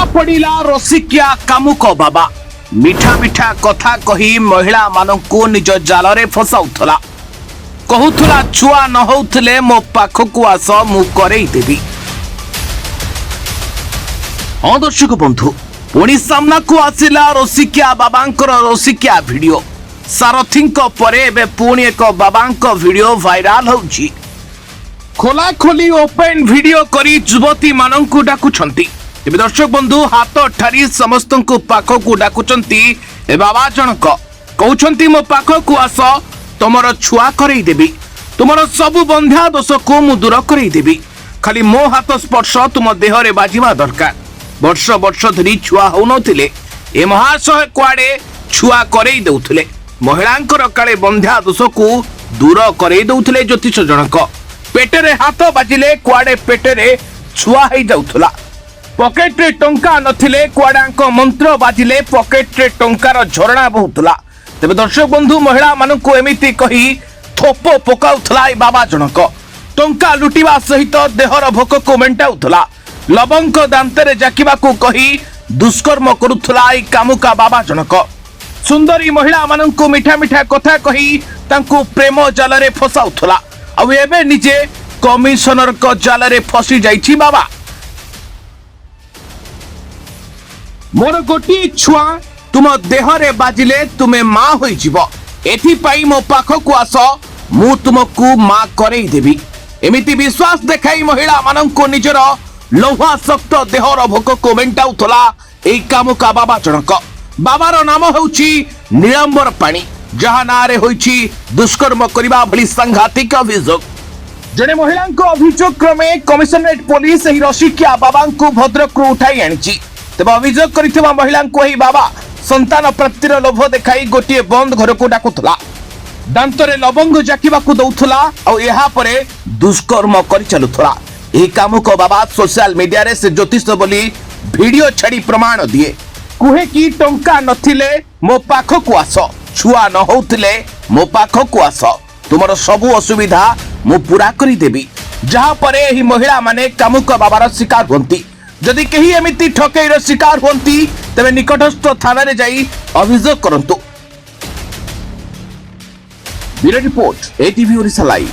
धरा पड़ा रसिकिया कामुक बाबा मिठा मिठा कथा कही महिला मानू निज जाल रे फसाउथला कहूला छुआ न होउथले मो पाखकु आस मु करई देबी। हाँ दर्शक बंधु पुणी सामना को आसिला रसिकिया बाबांकर रसिकिया वीडियो सारथींक परे एबे पुणी एक बाबांक वीडियो वायरल होउची। खोला खोली ओपन वीडियो करी युवती मानंकु डाकुछंती। तेबे दर्शक बंधु हाथ ठारी समस्त पाखकु डाकुछंती ए बाबा जनक कहउछंती मो पाखकु आस तुमर छुआ करई देबी तुमर सबु बंध्या दोष को मु दूर करई देबी खाली मो हाथ स्पर्श तुम देह रे बाजिबा दरकार। वर्ष वर्ष धरी छुआ होनथिले ए महाशय कुआडे छुआ करई देउथिले महिलांकर काले बंध्या दोष को दूर करई देउथिले ज्योतिष जनक। पेटरे हाथ बाजिले कुआडे पेटरे छुआ हेई जाउथला पॉकेट रे टंका नथिले कुआडांक मंत्र बाजिले पॉकेट रे टंकार झरणा बहुतला। तेबे दर्शक बंधु महिला मानकु एमिति कही थोपो पकाउथला ए बाबा जनक टंका लुटिबा सहित देहर भोक को मेंटाउथला लवंग दांतरे जाकिबाकू कही दुष्कर्म करुथला ए कामुका बाबा जनक। सुंदरी महिला मानकु मिठा मिठा कथा कही तांकु प्रेम जाल रे फसाउथला आ एबे निजे कमिशनर को जाल रे फसी जाईछि बाबा। मोर गोटी छुआ तुम देह रे बाजिले तुमे मां होई जिवो एथि पई मो पाखकु आस मु तुमकु मां करई देबी एमिति विश्वास देखाई महिला मानंको निजर लोहा शक्त देहर भोक को मेंटाउथला एई कामुका बाबा जनक। बाबार नाम होउची नीलंबर पाणी जहा नारे होइची दुष्कर्म करिबा भली सांघातिक अभियोग। जने महिलांको अभियोग क्रमे कमिशनरेट पुलिस एही रसिकिया बाबांको भद्रकरू उठाई आनिची। तेबे अभियोग करिथिबा महिलांको एही बाबा संतान प्राप्तिर लोभ देखाई गोटिए बंद घर को डाकुथला दांतरे लवंग जाकिबाकू दउथला आ एहा परे दुष्कर्म करि चलुथला। एही कामुक बाबा सोशल मीडिया रे से ज्योतिष बोली वीडियो छाड़ी प्रमाण दिए कुहे की टंका नथिले मो पाखकु आस छुआ न होउथिले मो पाखकु आस तुमर सबु असुविधा मु पूरा करि देबी जहा परे एही महिला माने कामुक बाबार शिकार होंती। जदि केही एमिति ठकेईर शिकार होंती तबे निकटस्थ थाना रे जाई अभियोग करंतु। Bureau report ATV Odisha live.